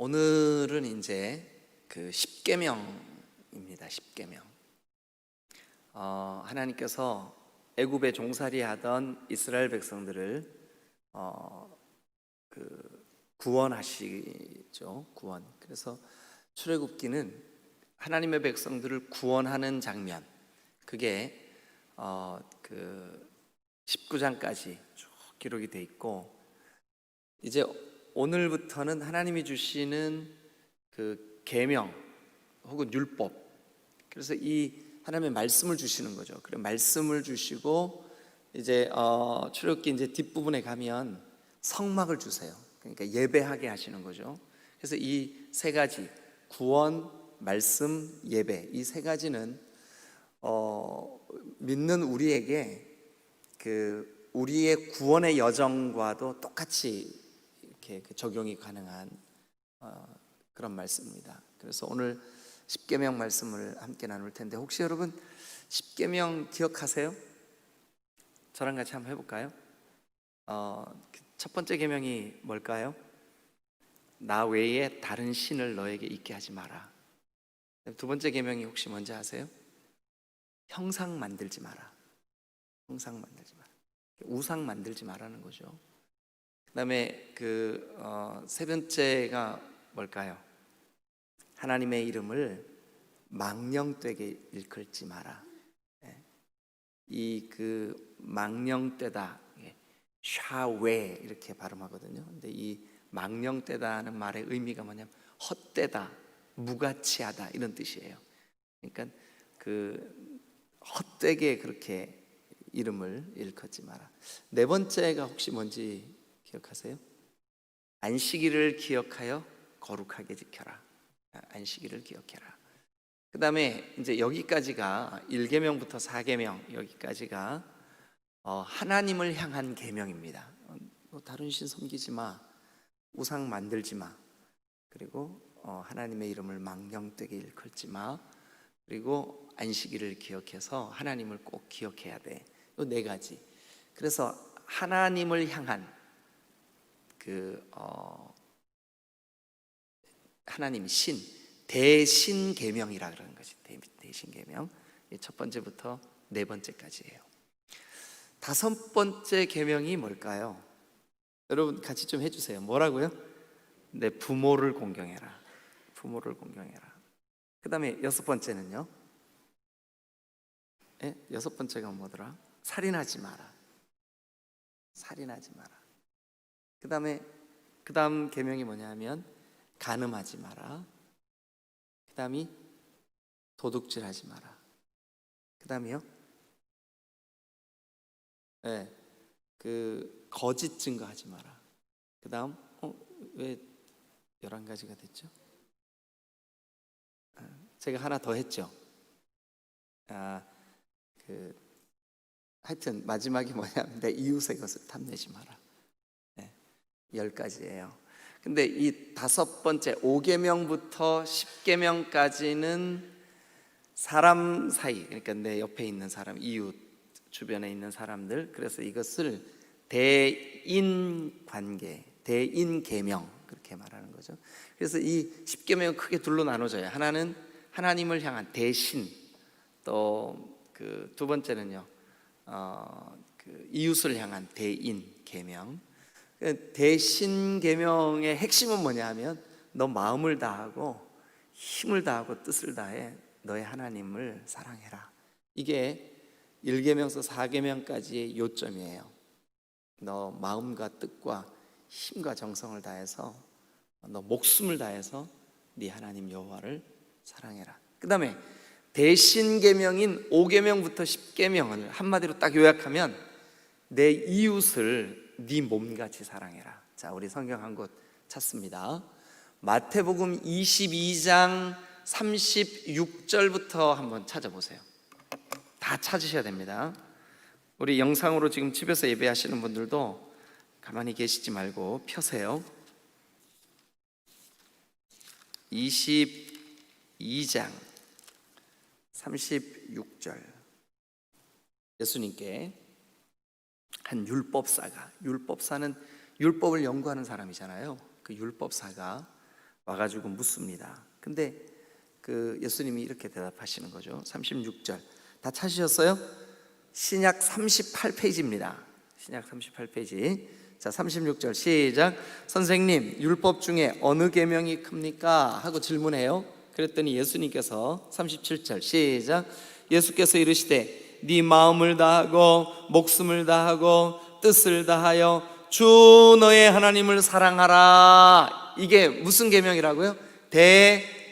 오늘은 이제 그 십계명입니다. 십계명. 하나님께서 애굽에 종살이하던 이스라엘 백성들을 구원하시죠. 구원. 그래서 출애굽기는 하나님의 백성들을 구원하는 장면. 그게 19장까지 쭉 기록이 돼 있고, 이제 오늘부터는 하나님이 주시는 그 계명 혹은 율법, 그래서 이 하나님의 말씀을 주시는 거죠. 그래 말씀을 주시고 이제 출애굽기 이제 뒷부분에 가면 성막을 주세요. 그러니까 예배하게 하시는 거죠. 그래서 이 세 가지, 구원, 말씀, 예배, 이 세 가지는 믿는 우리에게 우리의 구원의 여정과도 똑같이 이렇게 적용이 가능한 그런 말씀입니다. 그래서 오늘 십계명 말씀을 함께 나눌 텐데, 혹시 여러분 십계명 기억하세요? 저랑 같이 한번 해볼까요? 첫 번째 계명이 뭘까요? 나 외에 다른 신을 너에게 있게 하지 마라. 두 번째 계명이 혹시 뭔지 아세요? 형상 만들지 마라. 형상 만들지 마라. 우상 만들지 마라는 거죠. 그 다음에 세 번째가 뭘까요? 하나님의 이름을 망령되게 일컬지 마라. 이 망령되다, 샤웨 이렇게 발음하거든요. 근데 이 망령되다는 말의 의미가 뭐냐면 헛되다, 무가치하다 이런 뜻이에요. 그러니까 헛되게 그렇게 이름을 일컫지 마라. 네 번째가 혹시 뭔지 기억하세요? 안식일을 기억하여 거룩하게 지켜라. 안식일을 기억해라. 그 다음에 이제 여기까지가 1계명부터 4계명, 여기까지가 하나님을 향한 계명입니다. 다른 신 섬기지 마, 우상 만들지 마, 그리고 하나님의 이름을 망령되게 일컬지 마, 그리고 안식일을 기억해서 하나님을 꼭 기억해야 돼. 이 네 가지. 그래서 하나님을 향한 하나님 신, 대신 계명이라 그러는 것이 대신 계명. 첫 번째부터 네 번째까지예요. 다섯 번째 계명이 뭘까요? 여러분 같이 좀 해주세요. 뭐라고요? 네, 부모를 공경해라. 부모를 공경해라. 그 다음에 여섯 번째는요? 네? 여섯 번째가 뭐더라? 살인하지 마라. 살인하지 마라. 그 다음 계명이 뭐냐면 간음하지 마라. 그 다음이 도둑질하지 마라. 그 다음이요? 네, 거짓 증거하지 마라. 그 다음 왜 11가지가 됐죠? 제가 하나 더 했죠. 하여튼 마지막이 뭐냐면 내 이웃의 것을 탐내지 마라. 10가지예요. 근데 이 다섯 번째 5계명부터 10계명까지는 사람 사이, 그러니까 내 옆에 있는 사람, 이웃, 주변에 있는 사람들, 그래서 이것을 대인 관계, 대인 계명 그렇게 말하는 거죠. 그래서 이 10계명은 크게 둘로 나눠져요. 하나는 하나님을 향한 대신, 또 두 번째는요, 이웃을 향한 대인 계명. 대신 계명의 핵심은 뭐냐 하면 너 마음을 다하고 힘을 다하고 뜻을 다해 너의 하나님을 사랑해라. 이게 1계명서 4계명까지의 요점이에요. 너 마음과 뜻과 힘과 정성을 다해서, 너 목숨을 다해서 네 하나님 여호와를 사랑해라. 그 다음에 대신 계명인 5계명부터 10계명을 한마디로 딱 요약하면 내 이웃을 네 몸같이 사랑해라. 자, 우리 성경 한 곳 찾습니다. 마태복음 22장 36절부터 한번 찾아보세요. 다 찾으셔야 됩니다. 우리 영상으로 지금 집에서 예배하시는 분들도 가만히 계시지 말고 펴세요. 22장 36절. 예수님께 한 율법사는 율법을 연구하는 사람이잖아요. 그 율법사가 와가지고 묻습니다. 근데 그 예수님이 이렇게 대답하시는 거죠. 36절 다 찾으셨어요? 신약 38페이지입니다. 신약 38페이지. 자, 36절 시작. 선생님, 율법 중에 어느 계명이 큽니까? 하고 질문해요. 그랬더니 예수님께서 37절 시작. 예수께서 이르시되 네 마음을 다하고 목숨을 다하고 뜻을 다하여 주 너의 하나님을 사랑하라. 이게 무슨 계명이라고요?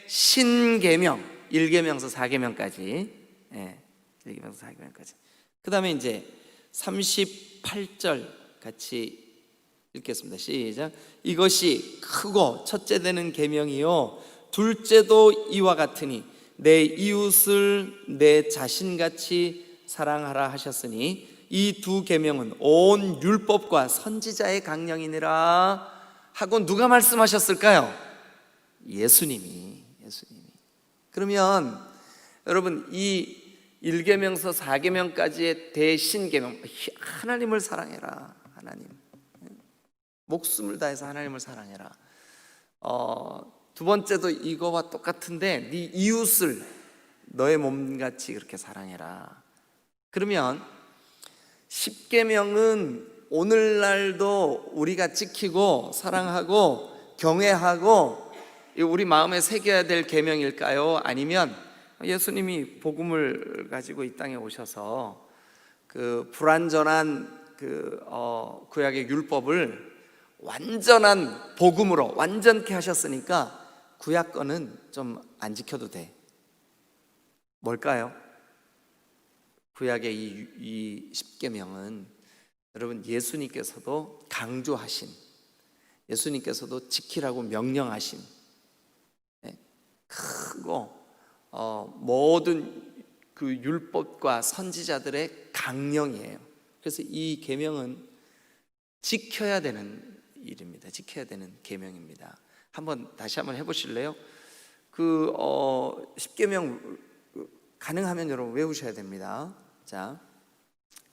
대신계명. 1계명서 4계명까지. 예, 1계명서 4계명까지. 그 다음에 이제 38절 같이 읽겠습니다. 시작. 이것이 크고 첫째 되는 계명이요 둘째도 이와 같으니 내 이웃을 내 자신같이 사랑하라 하셨으니 이 두 계명은 온 율법과 선지자의 강령이니라 하고 누가 말씀하셨을까요? 예수님이. 그러면 여러분 이 1계명서 4계명까지의 대신계명, 하나님을 사랑해라. 하나님, 목숨을 다해서 하나님을 사랑해라. 두 번째도 이거와 똑같은데 네 이웃을 너의 몸같이 그렇게 사랑해라. 그러면 10계명은 오늘날도 우리가 지키고 사랑하고 경외하고 우리 마음에 새겨야 될 계명일까요? 아니면 예수님이 복음을 가지고 이 땅에 오셔서 그 불완전한 그 구약의 율법을 완전한 복음으로 완전케 하셨으니까 구약 거는 좀 안 지켜도 돼. 뭘까요? 구약의 이 10계명은 여러분 예수님께서도 강조하신, 예수님께서도 지키라고 명령하신 크고 모든 그 율법과 선지자들의 강령이에요. 그래서 이 계명은 지켜야 되는 일입니다. 지켜야 되는 계명입니다. 다시 한번 해보실래요? 그 10계명 가능하면 여러분 외우셔야 됩니다. 자,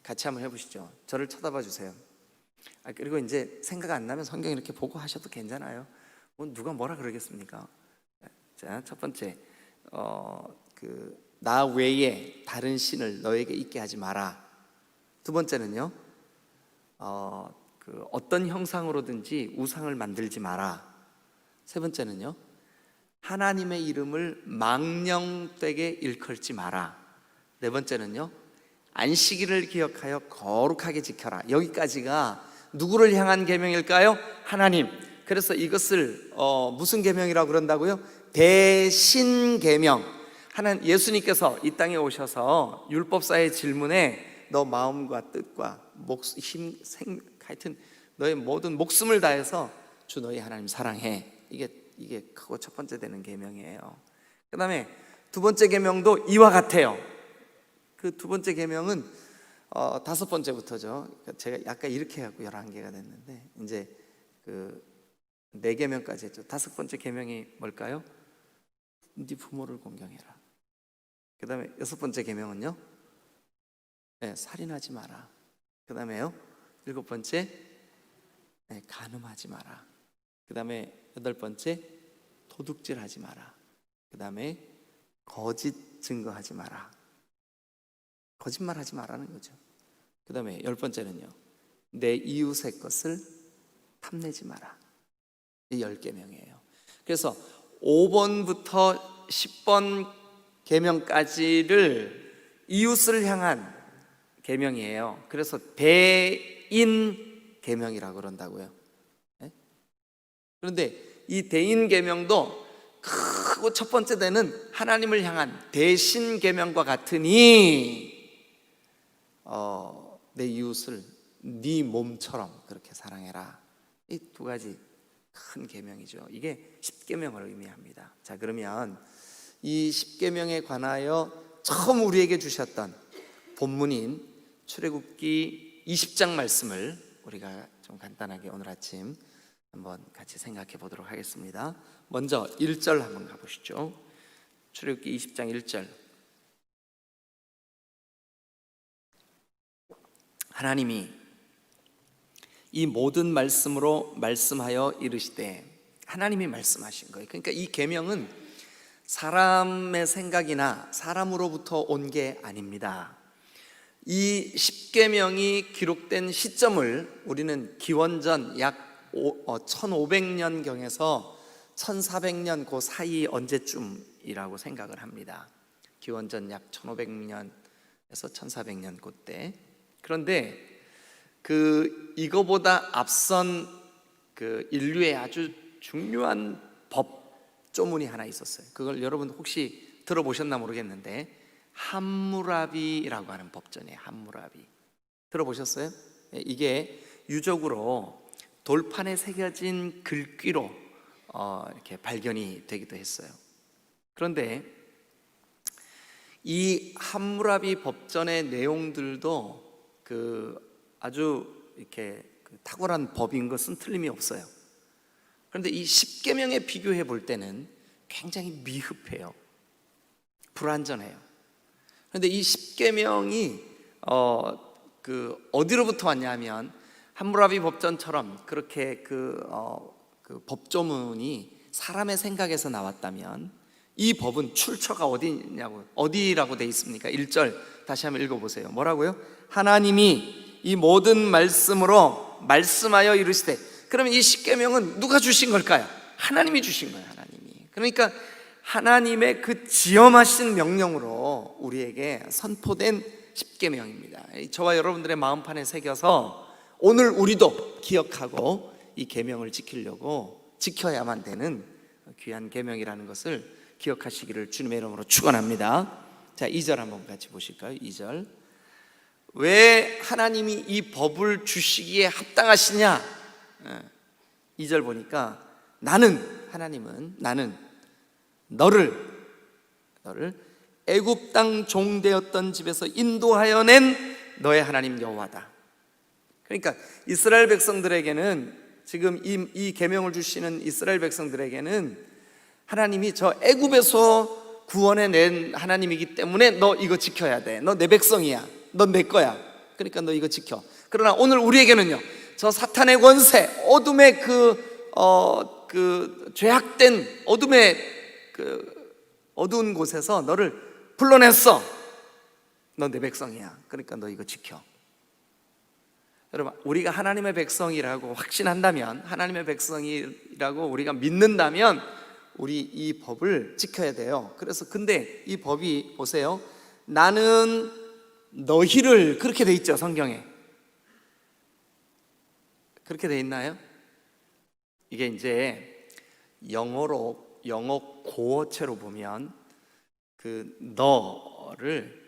같이 한번 해보시죠. 저를 쳐다봐 주세요. 그리고 이제 생각 안 나면 성경 이렇게 보고 하셔도 괜찮아요. 누가 뭐라 그러겠습니까? 자, 첫 번째, 나 외에 다른 신을 너에게 있게 하지 마라. 두 번째는요, 어떤 형상으로든지 우상을 만들지 마라. 세 번째는요, 하나님의 이름을 망령되게 일컬지 마라. 네 번째는요, 안식일을 기억하여 거룩하게 지켜라. 여기까지가 누구를 향한 계명일까요? 하나님. 그래서 이것을 무슨 계명이라고 그런다고요? 대신계명. 예수님께서 이 땅에 오셔서 율법사의 질문에 너 마음과 뜻과 힘, 하여튼 너의 모든 목숨을 다해서 주 너희 하나님 사랑해. 이게 크고 첫 번째 되는 계명이에요. 그 다음에 두 번째 계명도 이와 같아요. 그 두 번째 계명은 다섯 번째부터죠. 제가 약간 이렇게 해갖고 11개가 됐는데 이제 그 4계명까지 했죠. 다섯 번째 계명이 뭘까요? 네 부모를 공경해라. 그 다음에 여섯 번째 계명은요, 살인하지 마라. 그 다음에요, 일곱 번째, 간음하지 마라. 그 다음에 여덟 번째, 도둑질하지 마라. 그 다음에 거짓 증거하지 마라. 거짓말하지 마라는 거죠. 그 다음에 열 번째는요, 내 이웃의 것을 탐내지 마라. 이 10계명이에요. 그래서 5번부터 10번 계명까지를 이웃을 향한 계명이에요. 그래서 대인 계명이라고 그런다고요. 그런데 이 대인 계명도 크고 첫 번째 되는 하나님을 향한 대신 계명과 같으니 내 이웃을 네 몸처럼 그렇게 사랑해라. 이 두 가지 큰 계명이죠. 이게 10계명을 의미합니다. 자, 그러면 이 10계명에 관하여 처음 우리에게 주셨던 본문인 출애굽기 20장 말씀을 우리가 좀 간단하게 오늘 아침 한번 같이 생각해 보도록 하겠습니다. 먼저 1절 한번 가보시죠. 출애굽기 20장 1절. 하나님이 이 모든 말씀으로 말씀하여 이르시되, 하나님이 말씀하신 거예요. 그러니까 이 계명은 사람의 생각이나 사람으로부터 온 게 아닙니다. 이 십계명이 기록된 시점을 우리는 기원전 약 1500년경에서 1400년 그 사이 언제쯤이라고 생각을 합니다. 기원전 약 1500년에서 1400년 그때. 그런데 이거보다 앞선 인류의 아주 중요한 법조문이 하나 있었어요. 그걸 여러분 혹시 들어보셨나 모르겠는데 함무라비라고 하는 법전이에요. 함무라비 들어보셨어요? 이게 유적으로 돌판에 새겨진 글귀로 이렇게 발견이 되기도 했어요. 그런데 이 함무라비 법전의 내용들도 아주 이렇게 탁월한 법인 것은 틀림이 없어요. 그런데 이 십계명에 비교해 볼 때는 굉장히 미흡해요. 불완전해요. 그런데 이 십계명이 어디로부터 왔냐면 함무라비 법전처럼 그렇게 법조문이 사람의 생각에서 나왔다면 이 법은 출처가 어디라고 돼 있습니까? 1절 다시 한번 읽어보세요. 뭐라고요? 하나님이 이 모든 말씀으로 말씀하여 이르시되. 그러면 이 십계명은 누가 주신 걸까요? 하나님이 주신 거예요. 하나님이. 그러니까 하나님의 그 지엄하신 명령으로 우리에게 선포된 십계명입니다. 저와 여러분들의 마음판에 새겨서 오늘 우리도 기억하고 이 계명을 지켜야만 되는 귀한 계명이라는 것을 기억하시기를 주님의 이름으로 축원합니다. 자, 2절 한번 같이 보실까요? 2절. 왜 하나님이 이 법을 주시기에 합당하시냐? 2절 보니까 하나님은 너를 애굽 땅 종되었던 집에서 인도하여 낸 너의 하나님 여호와다. 그러니까 이스라엘 백성들에게는 지금 이 계명을 주시는 이스라엘 백성들에게는 하나님이 저 애굽에서 구원해 낸 하나님이기 때문에 너 이거 지켜야 돼. 너 내 백성이야. 넌 내 거야. 그러니까 너 이거 지켜. 그러나 오늘 우리에게는요, 저 사탄의 권세, 어둠의 죄악된 어둠의 어두운 곳에서 너를 불러냈어. 넌 내 백성이야. 그러니까 너 이거 지켜. 여러분, 우리가 하나님의 백성이라고 확신한다면, 하나님의 백성이라고 우리가 믿는다면 우리 이 법을 지켜야 돼요. 그래서 근데 이 법이 보세요. 나는 너희를, 그렇게 돼 있죠, 성경에. 그렇게 돼 있나요? 이게 이제 영어 고어체로 보면 너를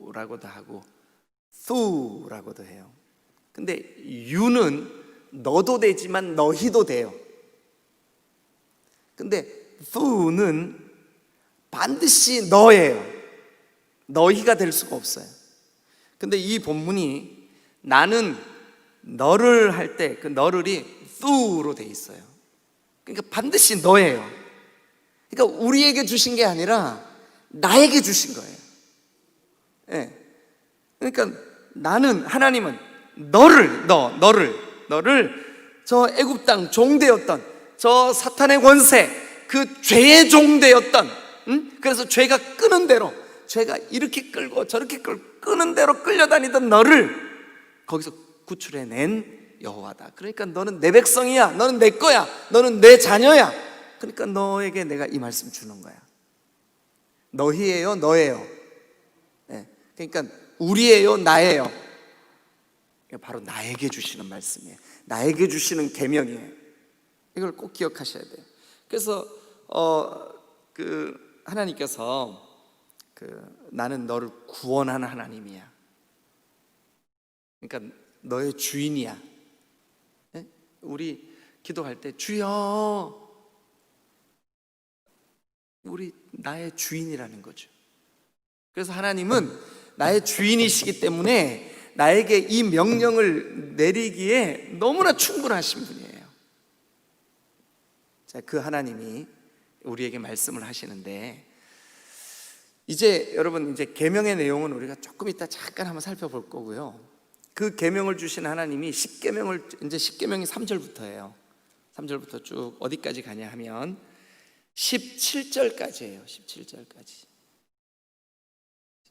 you라고도 하고 thou라고도 해요. 근데 you는 너도 되지만 너희도 돼요. 근데 thou는 반드시 너예요. 너희가 될 수가 없어요. 근데 이 본문이 나는 너를 할 때 그 너를이 thou로 돼 있어요. 그러니까 반드시 너예요. 그러니까 우리에게 주신 게 아니라 나에게 주신 거예요. 네. 그러니까 하나님은 너를 저 애굽 땅 종되었던 저 사탄의 권세, 그 죄의 종되었던, 그래서 죄가 끄는 대로, 죄가 이렇게 끌고 저렇게 끄는 대로 끌려다니던 너를 거기서 구출해낸 여호와다. 그러니까 너는 내 백성이야. 너는 내 거야. 너는 내 자녀야. 그러니까 너에게 내가 이 말씀 주는 거야. 너희예요, 너예요. 네. 그러니까 우리예요, 나예요. 바로 나에게 주시는 말씀이에요. 나에게 주시는 계명이에요. 이걸 꼭 기억하셔야 돼요. 그래서 하나님께서 나는 너를 구원하는 하나님이야. 그러니까 너의 주인이야. 네? 우리 기도할 때 주여, 우리 나의 주인이라는 거죠. 그래서 하나님은 나의 주인이시기 때문에 나에게 이 명령을 내리기에 너무나 충분하신 분이에요. 자, 그 하나님이 우리에게 말씀을 하시는데, 이제 여러분, 이제 계명의 내용은 우리가 조금 이따 잠깐 한번 살펴볼 거고요. 그 계명을 주신 하나님이 십계명이 3절부터예요. 3절부터 쭉 어디까지 가냐 하면 17절까지예요.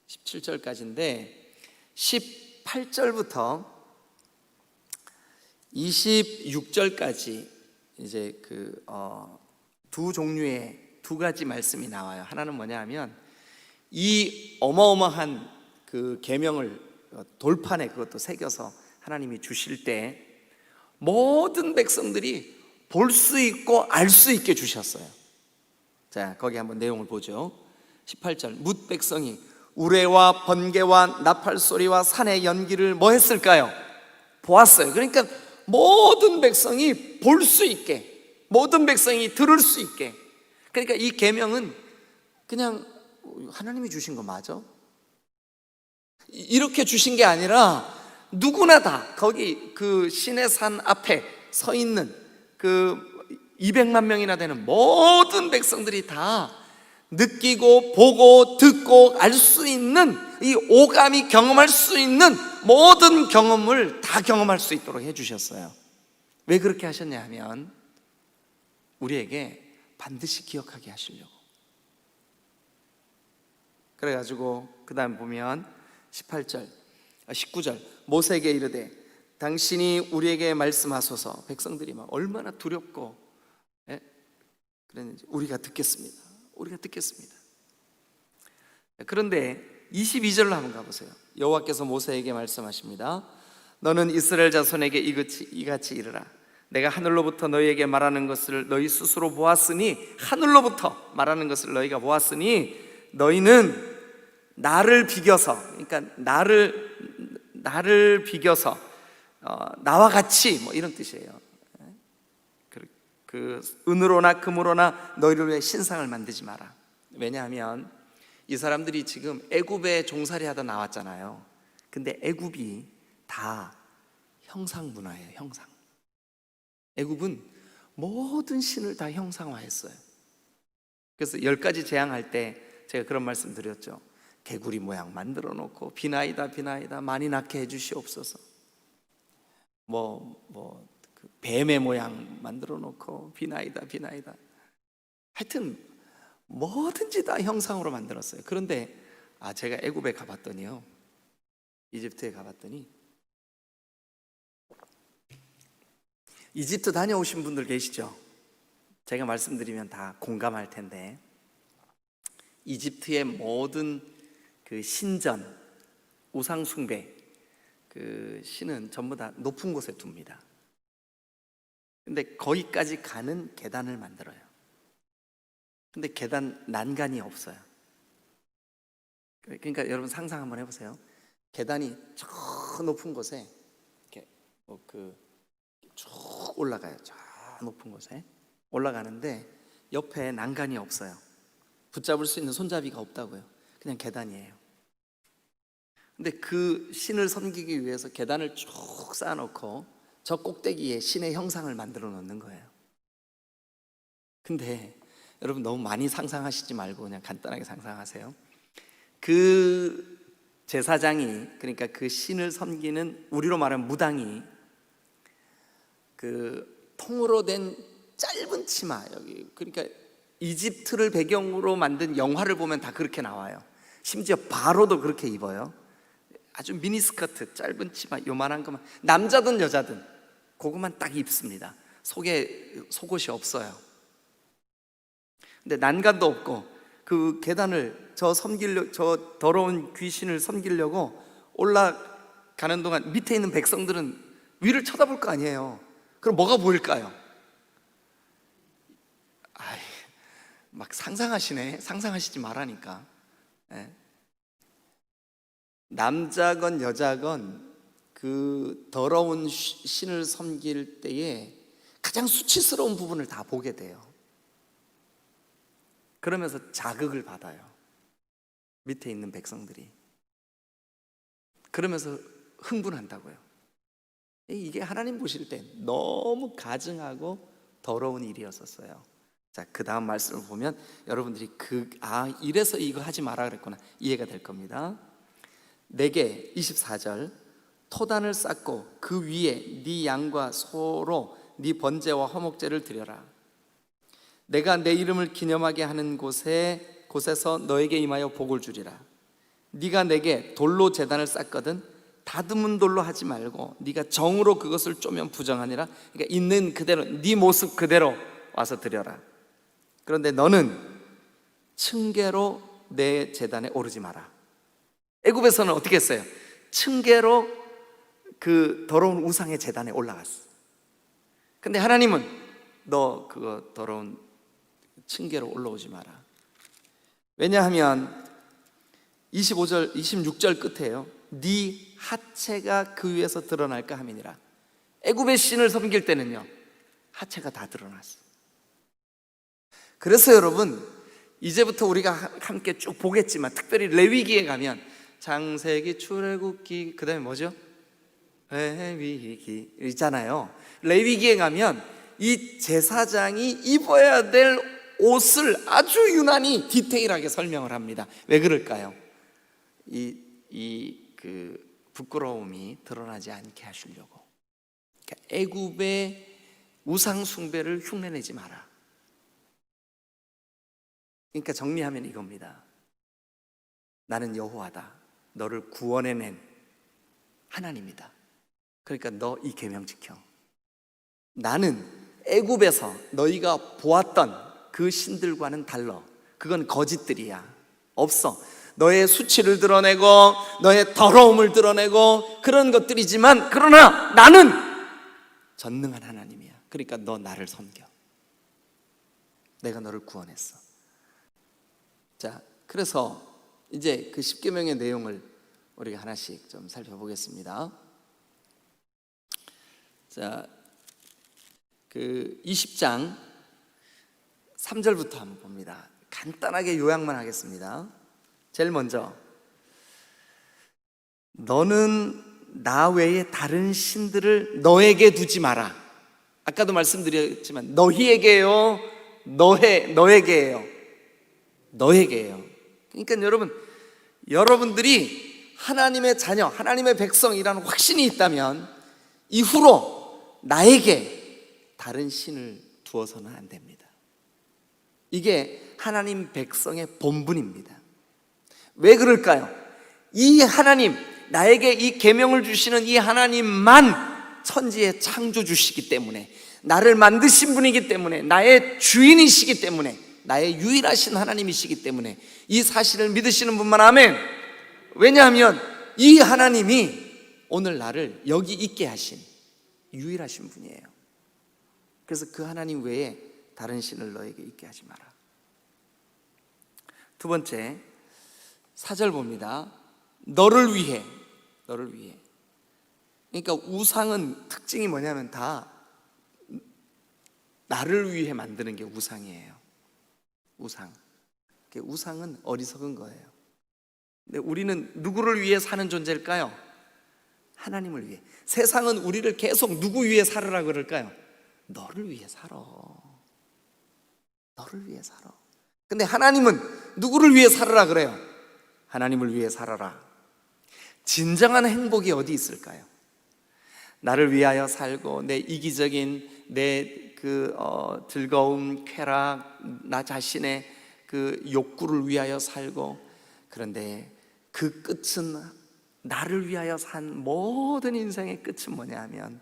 17절까지인데 18절부터 26절까지 이제 두 종류의 두 가지 말씀이 나와요. 하나는 뭐냐 하면 이 어마어마한 그 계명을 돌판에 그것도 새겨서 하나님이 주실 때 모든 백성들이 볼 수 있고 알 수 있게 주셨어요. 자, 거기 한번 내용을 보죠. 18절, 뭇 백성이 우레와 번개와 나팔 소리와 산의 연기를 뭐 했을까요? 보았어요. 그러니까 모든 백성이 볼 수 있게, 모든 백성이 들을 수 있게. 그러니까 이 계명은 그냥 하나님이 주신 거 맞아? 이렇게 주신 게 아니라 누구나 다 거기 그 신의 산 앞에 서 있는 그 200만 명이나 되는 모든 백성들이 다 느끼고 보고 듣고 알 수 있는, 이 오감이 경험할 수 있는 모든 경험을 다 경험할 수 있도록 해주셨어요. 왜 그렇게 하셨냐 하면 우리에게 반드시 기억하게 하시려고. 그래가지고 그 다음 보면 19절 모세에게 이르되 당신이 우리에게 말씀하소서. 백성들이 막 얼마나 두렵고 그랬는지 우리가 듣겠습니다. 그런데 22절로 한번 가보세요. 여호와께서 모세에게 말씀하십니다. 너는 이스라엘 자손에게 이같이 이르라. 내가 하늘로부터 너희에게 말하는 것을 너희 스스로 보았으니, 하늘로부터 말하는 것을 너희가 보았으니 너희는 나를 비겨서, 그러니까 나를 비겨서 나와 같이, 뭐 이런 뜻이에요. 그 은으로나 금으로나 너희를 위해 신상을 만들지 마라. 왜냐하면 이 사람들이 지금 애굽에 종살이 하다 나왔잖아요. 근데 애굽이 다 형상 문화예요. 형상. 애굽은 모든 신을 다 형상화했어요. 그래서 10가지 재앙할 때 제가 그런 말씀 드렸죠. 개구리 모양 만들어 놓고 비나이다 많이 낳게 해주시옵소서. 그 뱀의 모양 만들어 놓고 비나이다. 하여튼 뭐든지 다 형상으로 만들었어요. 그런데 제가 애굽에 가봤더니요, 이집트에 가봤더니, 이집트 다녀오신 분들 계시죠? 제가 말씀드리면 다 공감할 텐데, 이집트의 모든 그 신전, 우상 숭배, 그 신은 전부 다 높은 곳에 둡니다. 근데 거기까지 가는 계단을 만들어요. 근데 계단 난간이 없어요. 그러니까 여러분 상상 한번 해보세요. 계단이 저 높은 곳에 이렇게 쭉 올라가요. 저 높은 곳에 올라가는데 옆에 난간이 없어요. 붙잡을 수 있는 손잡이가 없다고요. 그냥 계단이에요. 근데 그 신을 섬기기 위해서 계단을 쭉 쌓아놓고 저 꼭대기에 신의 형상을 만들어 놓는 거예요. 근데 여러분 너무 많이 상상하시지 말고 그냥 간단하게 상상하세요. 그 제사장이, 그러니까 그 신을 섬기는, 우리로 말하면 무당이, 그 통으로 된 짧은 치마, 여기 그러니까 이집트를 배경으로 만든 영화를 보면 다 그렇게 나와요. 심지어 바로도 그렇게 입어요. 아주 미니스커트, 짧은 치마 요만한 것만, 남자든 여자든 그것만 딱 입습니다. 속에 속옷이 없어요. 근데 난간도 없고 그 계단을 저 더러운 귀신을 섬기려고 올라가는 동안 밑에 있는 백성들은 위를 쳐다볼 거 아니에요. 그럼 뭐가 보일까요? 막 상상하시네. 상상하시지 말라니까. 남자건 여자건 그 더러운 신을 섬길 때에 가장 수치스러운 부분을 다 보게 돼요. 그러면서 자극을 받아요. 밑에 있는 백성들이. 그러면서 흥분한다고요. 이게 하나님 보실 때 너무 가증하고 더러운 일이었었어요. 자, 그 다음 말씀을 보면 여러분들이 이래서 이거 하지 마라 그랬구나 이해가 될 겁니다. 내게 24절 토단을 쌓고 그 위에 네 양과 소로 네 번제와 화목제를 드려라. 내가 내 이름을 기념하게 하는 곳에서 너에게 임하여 복을 주리라. 네가 내게 돌로 제단을 쌓거든 다듬은 돌로 하지 말고 네가 정으로 그것을 쪼면 부정하니라. 그러니까 있는 그대로 네 모습 그대로 와서 드려라. 그런데 너는 층계로 내 제단에 오르지 마라. 애굽에서는 어떻게 했어요? 층계로 그 더러운 우상의 제단에 올라갔어. 근데 하나님은 너 그거 더러운 층계로 올라오지 마라. 왜냐하면 25절, 26절 끝에요. 네 하체가 그 위에서 드러날까 함이니라. 애굽의 신을 섬길 때는요, 하체가 다 드러났어. 그래서 여러분, 이제부터 우리가 함께 쭉 보겠지만 특별히 레위기에 가면 창세기, 출애굽기, 그 다음에 뭐죠? 레위기 있잖아요. 레위기에 가면 이 제사장이 입어야 될 옷을 아주 유난히 디테일하게 설명을 합니다. 왜 그럴까요? 그 부끄러움이 드러나지 않게 하시려고. 그러니까 애굽의 우상 숭배를 흉내내지 마라. 그러니까 정리하면 이겁니다. 나는 여호와다. 너를 구원해낸 하나님이다. 그러니까 너 이 계명 지켜. 나는 애굽에서 너희가 보았던 그 신들과는 달라. 그건 거짓들이야. 없어. 너의 수치를 드러내고 너의 더러움을 드러내고 그런 것들이지만, 그러나 나는 전능한 하나님이야. 그러니까 너 나를 섬겨. 내가 너를 구원했어. 자, 그래서 이제 그 십계명의 내용을 우리가 하나씩 좀 살펴보겠습니다. 자, 그 20장 3절부터 한번 봅니다. 간단하게 요약만 하겠습니다. 제일 먼저, 너는 나 외에 다른 신들을 너에게 두지 마라. 아까도 말씀드렸지만 너희에게요, 너에게예요. 너에게예요. 그러니까 여러분들이 하나님의 자녀, 하나님의 백성이라는 확신이 있다면 이후로 나에게 다른 신을 두어서는 안 됩니다. 이게 하나님 백성의 본분입니다. 왜 그럴까요? 이 하나님, 나에게 이 계명을 주시는 이 하나님만 천지의 창조주시기 때문에, 나를 만드신 분이기 때문에, 나의 주인이시기 때문에, 나의 유일하신 하나님이시기 때문에 이 사실을 믿으시는 분만 아멘. 왜냐하면 이 하나님이 오늘 나를 여기 있게 하신 유일하신 분이에요. 그래서 그 하나님 외에 다른 신을 너에게 있게 하지 마라. 두 번째, 4절 봅니다. 너를 위해. 그러니까 우상은 특징이 뭐냐면 다 나를 위해 만드는 게 우상이에요. 우상은 어리석은 거예요. 근데 우리는 누구를 위해 사는 존재일까요? 하나님을 위해. 세상은 우리를 계속 누구 위해 살으라 그럴까요? 너를 위해 살아. 너를 위해 살아. 근데 하나님은 누구를 위해 살으라 그래요? 하나님을 위해 살아라. 진정한 행복이 어디 있을까요? 나를 위하여 살고 내 이기적인 내 즐거움, 쾌락, 나 자신의 그 욕구를 위하여 살고, 그런데 그 끝은, 나를 위하여 산 모든 인생의 끝은 뭐냐 하면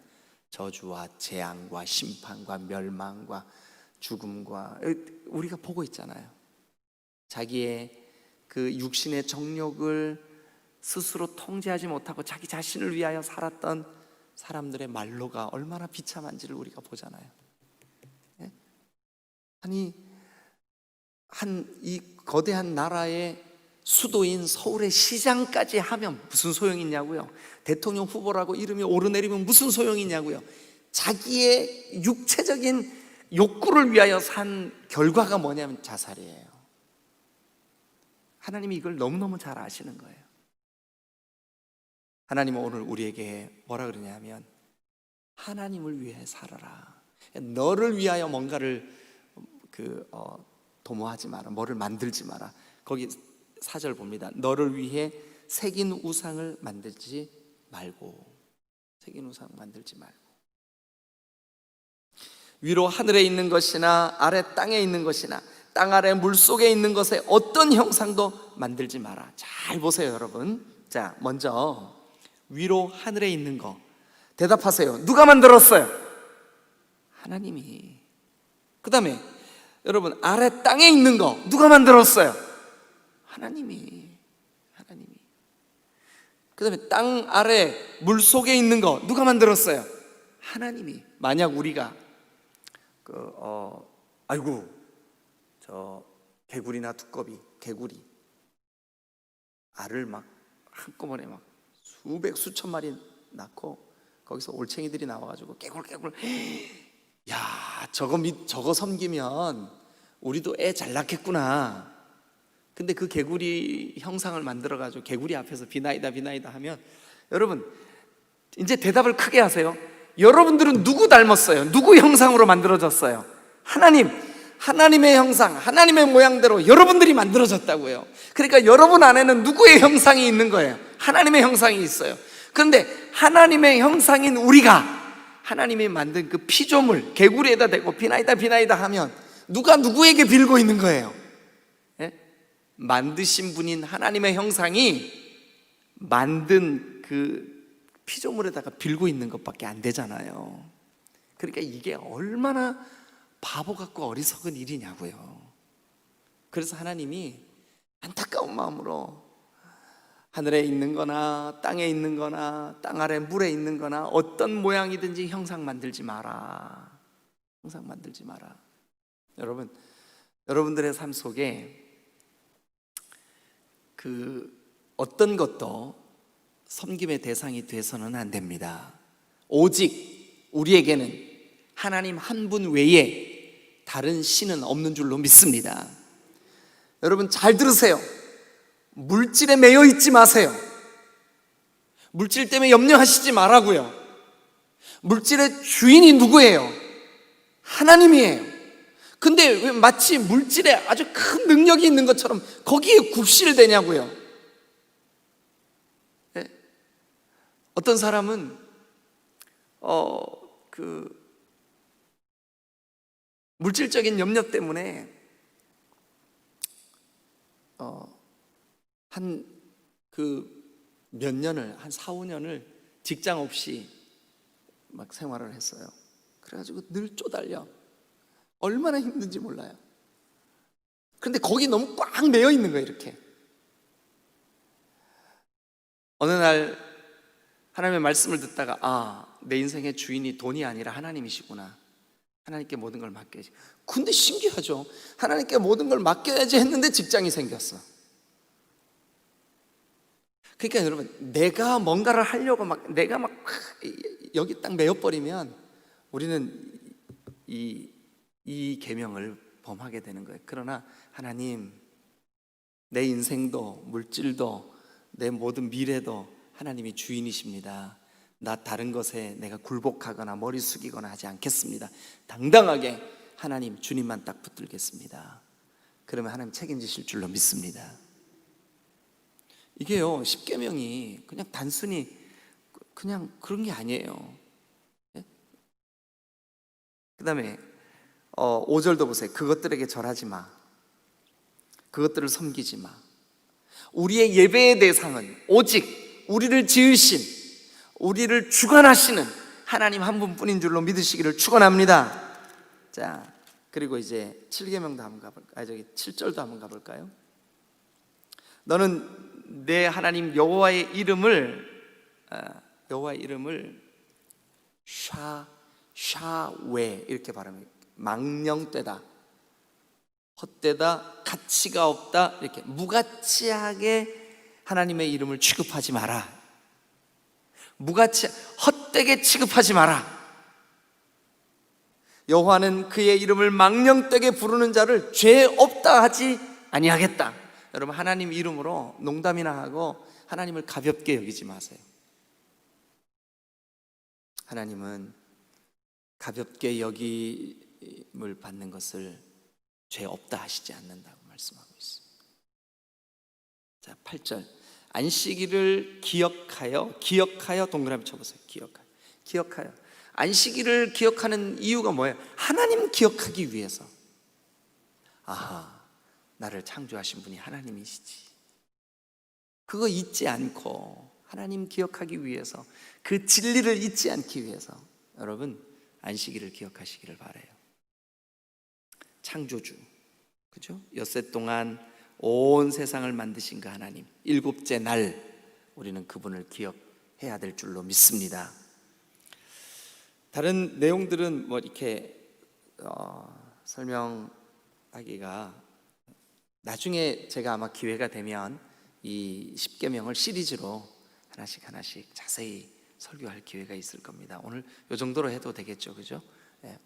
저주와 재앙과 심판과 멸망과 죽음과, 우리가 보고 있잖아요. 자기의 그 육신의 정욕을 스스로 통제하지 못하고 자기 자신을 위하여 살았던 사람들의 말로가 얼마나 비참한지를 우리가 보잖아요. 아니, 이 거대한 나라의 수도인 서울의 시장까지 하면 무슨 소용이 있냐고요? 대통령 후보라고 이름이 오르내리면 무슨 소용이 있냐고요? 자기의 육체적인 욕구를 위하여 산 결과가 뭐냐면 자살이에요. 하나님이 이걸 너무너무 잘 아시는 거예요. 하나님은 오늘 우리에게 뭐라 그러냐면 하나님을 위해 살아라. 너를 위하여 뭔가를 도모하지 마라. 뭐를 만들지 마라. 거기 4절 봅니다. 너를 위해 새긴 우상을 만들지 말고. 새긴 우상 만들지 말고. 위로 하늘에 있는 것이나 아래 땅에 있는 것이나 땅 아래 물속에 있는 것에 어떤 형상도 만들지 마라. 잘 보세요, 여러분. 자, 먼저 위로 하늘에 있는 거 대답하세요. 누가 만들었어요? 하나님이. 그 다음에 여러분, 아래 땅에 있는 거 누가 만들었어요? 하나님이. 그 다음에 땅 아래 물속에 있는 거 누가 만들었어요? 하나님이. 만약 우리가 아이고 저 개구리나 두꺼비, 개구리 알을 막 한꺼번에 막 수백 수천 마리 낳고 거기서 올챙이들이 나와가지고 깨굴깨굴, 야 저거 섬기면 우리도 애 잘 낳겠구나. 근데 그 개구리 형상을 만들어가지고 개구리 앞에서 비나이다 하면, 여러분 이제 대답을 크게 하세요. 여러분들은 누구 닮았어요? 누구 형상으로 만들어졌어요? 하나님의 형상, 하나님의 모양대로 여러분들이 만들어졌다고요. 그러니까 여러분 안에는 누구의 형상이 있는 거예요? 하나님의 형상이 있어요. 그런데 하나님의 형상인 우리가 하나님이 만든 그 피조물, 개구리에다 대고 비나이다 하면 누가 누구에게 빌고 있는 거예요? 예? 만드신 분인 하나님의 형상이 만든 그 피조물에다가 빌고 있는 것밖에 안 되잖아요. 그러니까 이게 얼마나 바보 같고 어리석은 일이냐고요. 그래서 하나님이 안타까운 마음으로 하늘에 있는 거나 땅에 있는 거나 땅 아래 물에 있는 거나 어떤 모양이든지 형상 만들지 마라. 형상 만들지 마라. 여러분, 여러분들의 삶 속에 그 어떤 것도 섬김의 대상이 돼서는 안 됩니다. 오직 우리에게는 하나님 한 분 외에 다른 신은 없는 줄로 믿습니다. 여러분 잘 들으세요. 물질에 매여 있지 마세요. 물질 때문에 염려하시지 말라고요. 물질의 주인이 누구예요? 하나님이에요. 근데 왜 마치 물질에 아주 큰 능력이 있는 것처럼 거기에 굽실대냐고요. 네? 어떤 사람은 물질적인 염려 때문에 몇 년을, 한 4, 5년을 직장 없이 막 생활을 했어요. 그래가지고 늘 쪼달려. 얼마나 힘든지 몰라요. 그런데 거기 너무 꽉 매여 있는 거예요, 이렇게. 어느 날 하나님의 말씀을 듣다가 내 인생의 주인이 돈이 아니라 하나님이시구나. 하나님께 모든 걸 맡겨야지. 근데 신기하죠. 하나님께 모든 걸 맡겨야지 했는데 직장이 생겼어. 그러니까 여러분, 내가 뭔가를 하려고 내가 여기 딱 매여버리면 우리는 이 계명을 범하게 되는 거예요. 그러나 하나님, 내 인생도 물질도 내 모든 미래도 하나님이 주인이십니다. 나 다른 것에 내가 굴복하거나 머리 숙이거나 하지 않겠습니다. 당당하게 하나님, 주님만 딱 붙들겠습니다. 그러면 하나님 책임지실 줄로 믿습니다. 이게요, 십계명이 그냥 단순히 그냥 그런 게 아니에요. 예? 그 다음에 5절도 보세요. 그것들에게 절하지 마. 그것들을 섬기지 마. 우리의 예배의 대상은 오직 우리를 지으신, 우리를 주관하시는 하나님 한 분뿐인 줄로 믿으시기를 축원합니다. 자, 그리고 이제 7계명도 한번 가볼까요? 7절도 한번 가볼까요? 너는 내 하나님 여호와의 이름을 샤웨 이렇게 발음해요. 망령되다, 헛되다, 가치가 없다, 이렇게 무가치하게 하나님의 이름을 취급하지 마라. 헛되게 취급하지 마라. 여호와는 그의 이름을 망령되게 부르는 자를 죄 없다 하지 아니하겠다. 여러분, 하나님 이름으로 농담이나 하고 하나님을 가볍게 여기지 마세요. 하나님은 가볍게 여김을 받는 것을 죄 없다 하시지 않는다고 말씀하고 있어요. 자, 8절. 안식일을 기억하여 동그라미 쳐보세요. 기억하여. 안식일을 기억하는 이유가 뭐예요? 하나님 기억하기 위해서. 아하, 나를 창조하신 분이 하나님이시지. 그거 잊지 않고 하나님 기억하기 위해서, 그 진리를 잊지 않기 위해서 여러분 안식일을 기억하시기를 바라요. 창조주, 그죠? 엿새 동안 온 세상을 만드신 그 하나님, 일곱째 날 우리는 그분을 기억해야 될 줄로 믿습니다. 다른 내용들은 뭐 이렇게 설명하기가, 나중에 제가 아마 기회가 되면 이 십계명을 시리즈로 하나씩 자세히 설교할 기회가 있을 겁니다. 오늘 이 정도로 해도 되겠죠, 그죠? 네,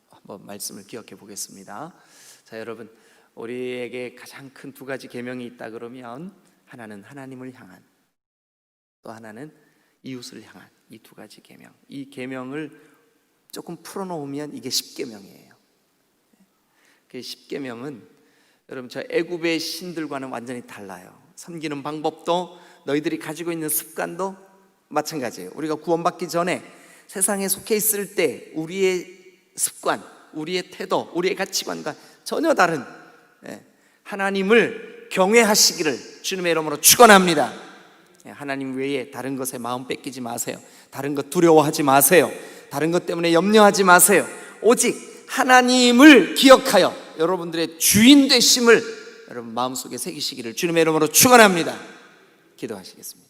한번 말씀을 기억해 보겠습니다. 자, 여러분, 우리에게 가장 큰 두 가지 계명이 있다 그러면 하나는 하나님을 향한, 또 하나는 이웃을 향한 이 두 가지 계명. 이 계명을 조금 풀어놓으면 이게 십계명이에요. 그 십계명은 여러분 저 애굽의 신들과는 완전히 달라요. 섬기는 방법도, 너희들이 가지고 있는 습관도 마찬가지예요. 우리가 구원받기 전에 세상에 속해 있을 때 우리의 습관, 우리의 태도, 우리의 가치관과 전혀 다른 하나님을 경외하시기를 주님의 이름으로 축원합니다. 하나님 외에 다른 것에 마음 뺏기지 마세요. 다른 것 두려워하지 마세요. 다른 것 때문에 염려하지 마세요. 오직 하나님을 기억하여 여러분들의 주인 되심을 여러분 마음속에 새기시기를 주님의 이름으로 축원합니다. 기도하시겠습니다.